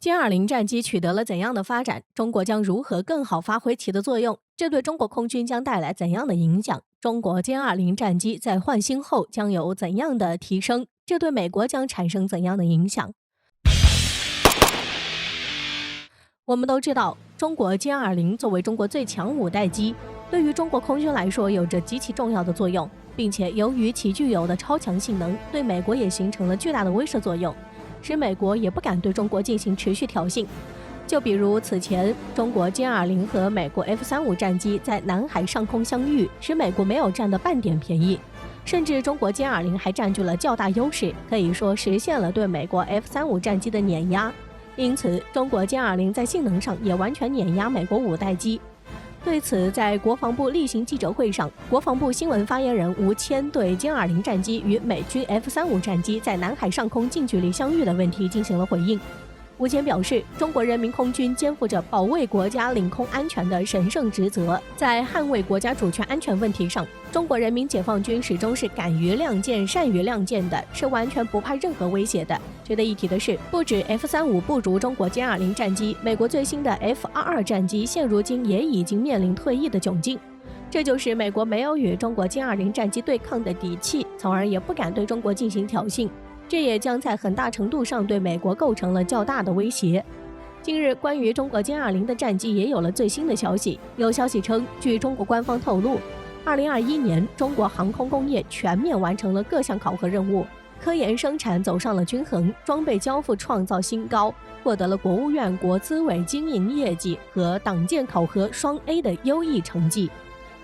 歼20战机取得了怎样的发展？中国将如何更好发挥其的作用？这对中国空军将带来怎样的影响？中国歼20战机在换新后将有怎样的提升？这对美国将产生怎样的影响？我们都知道，中国歼20作为中国最强5代机，对于中国空军来说有着极其重要的作用，并且由于其具有的超强性能，对美国也形成了巨大的威慑作用，使美国也不敢对中国进行持续挑衅。就比如此前，中国歼20和美国 F-35战机在南海上空相遇，使美国没有占到半点便宜，甚至中国歼20还占据了较大优势，可以说实现了对美国 F-35战机的碾压。因此，中国歼20在性能上也完全碾压美国5代机。对此，在国防部例行记者会上，国防部新闻发言人吴谦对歼20战机与美军 F-35战机在南海上空近距离相遇的问题进行了回应。吴谦表示，中国人民空军肩负着保卫国家领空安全的神圣职责，在捍卫国家主权安全问题上，中国人民解放军始终是敢于亮剑、善于亮剑的，是完全不怕任何威胁的。值得一提的是，不止 F-35不如中国歼20战机，美国最新的 F-22战机现如今也已经面临退役的窘境。这就是美国没有与中国歼20战机对抗的底气，从而也不敢对中国进行挑衅。这也将在很大程度上对美国构成了较大的威胁。近日，关于中国歼20的战机也有了最新的消息。有消息称，据中国官方透露，2021年中国航空工业全面完成了各项考核任务，科研生产走上了均衡，装备交付创造新高，获得了国务院国资委经营业绩和党建考核双 A 的优异成绩。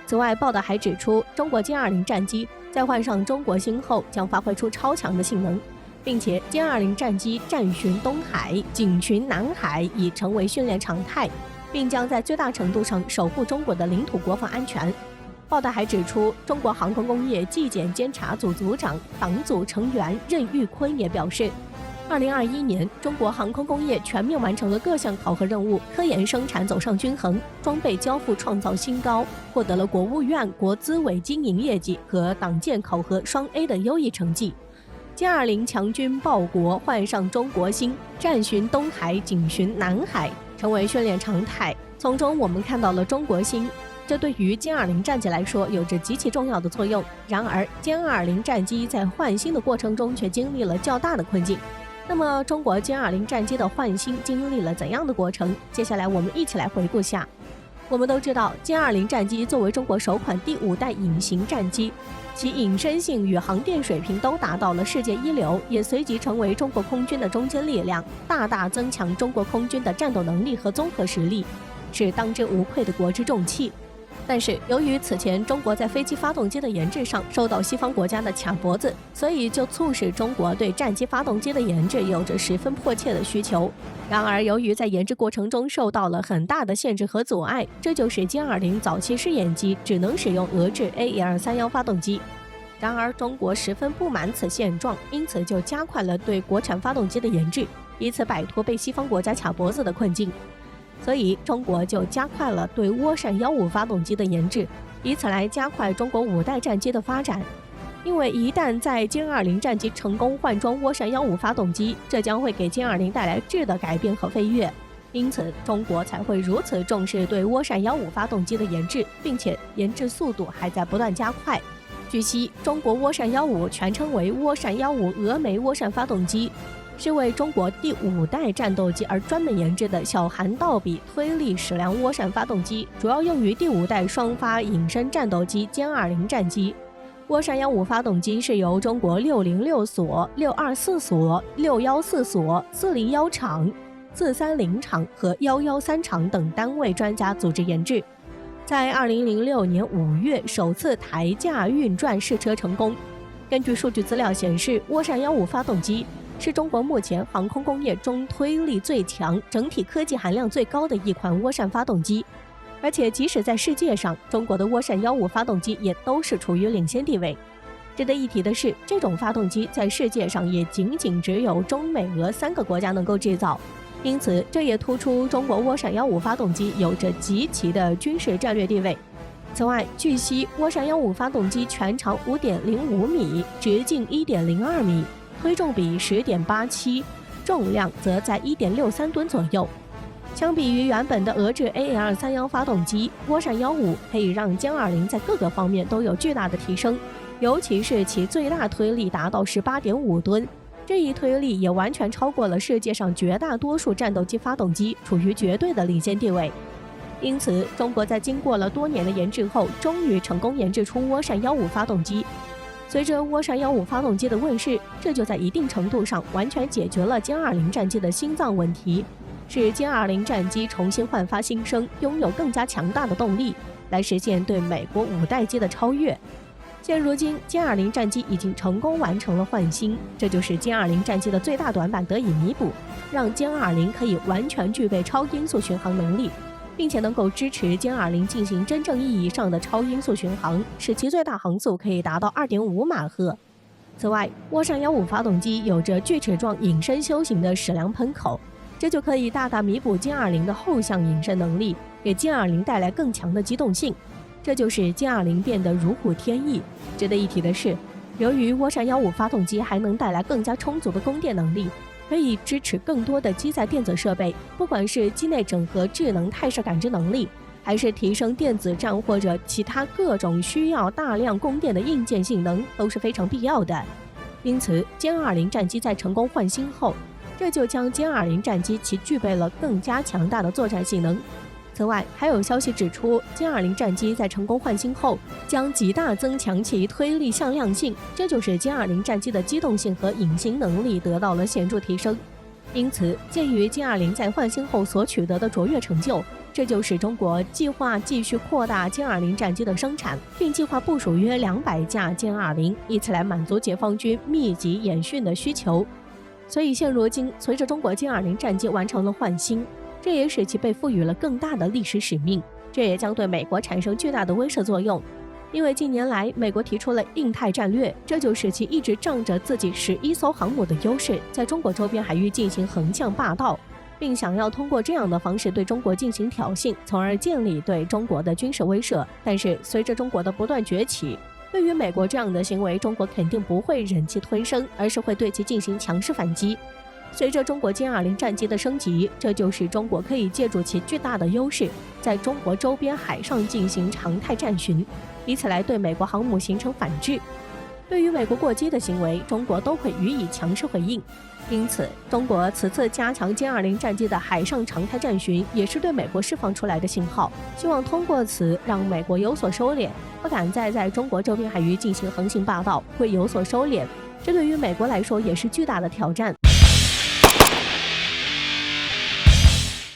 此外，报道还指出，中国歼20战机在换上中国星后将发挥出超强的性能，并且歼20战机战巡东海、警巡南海已成为训练常态，并将在最大程度上守护中国的领土国防安全。报道还指出，中国航空工业纪检监察组组长、党组成员任玉坤也表示，2021年，中国航空工业全面完成了各项考核任务，科研生产走上均衡，装备交付创造新高，获得了国务院国资委经营业绩和党建考核双 A 的优异成绩。歼20强军报国，换上中国星，战巡东海、警巡南海，成为训练常态。从中我们看到了中国星，这对于歼20战机来说有着极其重要的作用。然而，歼20战机在换新的过程中却经历了较大的困境。那么，中国歼20战机的换新经历了怎样的过程？接下来我们一起来回顾下。我们都知道，歼20战机作为中国首款第5代隐形战机，其隐身性与航电水平都达到了世界一流，也随即成为中国空军的中坚力量，大大增强中国空军的战斗能力和综合实力，是当之无愧的国之重器。但是，由于此前中国在飞机发动机的研制上受到西方国家的卡脖子，所以就促使中国对战机发动机的研制有着十分迫切的需求。然而，由于在研制过程中受到了很大的限制和阻碍，这就使歼20早期试验机只能使用俄制 A1231发动机。然而，中国十分不满此现状，因此就加快了对国产发动机的研制，以此摆脱被西方国家卡脖子的困境。所以，中国就加快了对涡扇15发动机的研制，以此来加快中国5代战机的发展。因为一旦在歼20战机成功换装涡扇15发动机，这将会给歼20带来质的改变和飞跃。因此，中国才会如此重视对涡扇15发动机的研制，并且研制速度还在不断加快。据悉，中国涡扇15全称为涡扇15峨眉涡扇发动机，是为中国第5代战斗机而专门研制的小涵道比推力矢量涡扇发动机，主要用于第5代双发隐身战斗机歼20战机。涡扇15发动机是由中国606所、624所、614所、401厂、430厂和113厂等单位专家组织研制，在2006年5月首次台架运转试车成功。根据数据资料显示，涡扇15发动机是中国目前航空工业中推力最强、整体科技含量最高的一款涡扇发动机。而且，即使在世界上，中国的涡扇15发动机也都是处于领先地位。值得一提的是，这种发动机在世界上也仅仅只有中美俄3个国家能够制造，因此这也突出中国涡扇15发动机有着极其的军事战略地位。此外，据悉，涡扇15发动机全长 5.05 米，直径 1.02 米，推重比 10.87，重量则在 1.63 吨左右。相比于原本的俄制 AL-31发动机，涡扇15可以让歼20在各个方面都有巨大的提升，尤其是其最大推力达到 18.5 吨，这一推力也完全超过了世界上绝大多数战斗机发动机，处于绝对的领先地位。因此，中国在经过了多年的研制后，终于成功研制出涡扇15发动机。随着涡扇15发动机的问世，这就在一定程度上完全解决了歼20战机的心脏问题，使歼20战机重新焕发新生，拥有更加强大的动力，来实现对美国5代机的超越。现如今，歼20战机已经成功完成了换新，这就是歼20战机的最大短板得以弥补，让歼20可以完全具备超音速巡航能力，并且能够支持歼20进行真正意义上的超音速巡航，使其最大航速可以达到 2.5 马赫。此外，涡扇15发动机有着锯齿状隐身修行的矢量喷口，这就可以大大弥补歼20的后向隐身能力，给歼20带来更强的机动性。这就是歼20变得如虎添翼。值得一提的是，由于涡扇15发动机还能带来更加充足的供电能力，可以支持更多的机载电子设备，不管是机内整合智能态势感知能力，还是提升电子战或者其他各种需要大量供电的硬件性能，都是非常必要的。因此，歼20战机在成功换新后，这就将歼20战机其具备了更加强大的作战性能。此外，还有消息指出，歼20战机在成功换新后，将极大增强其推力向量性，这就是歼20战机的机动性和隐形能力得到了显著提升。因此，鉴于歼20在换新后所取得的卓越成就，这就使中国计划继续扩大歼20战机的生产，并计划部署约200架歼20，以此来满足解放军密集演训的需求。所以，现如今，随着中国歼20战机完成了换新，这也使其被赋予了更大的历史使命，这也将对美国产生巨大的威慑作用。因为近年来，美国提出了印太战略，这就使其一直仗着自己11艘航母的优势，在中国周边海域进行横向霸道，并想要通过这样的方式对中国进行挑衅，从而建立对中国的军事威慑。但是，随着中国的不断崛起，对于美国这样的行为，中国肯定不会忍气吞声，而是会对其进行强势反击。随着中国歼20战机的升级，这就使中国可以借助其巨大的优势，在中国周边海上进行常态战巡，以此来对美国航母形成反制。对于美国过激的行为，中国都会予以强势回应。因此，中国此次加强歼20战机的海上常态战巡，也是对美国释放出来的信号，希望通过此让美国有所收敛，不敢再在中国周边海域进行横行霸道，会有所收敛。这对于美国来说也是巨大的挑战。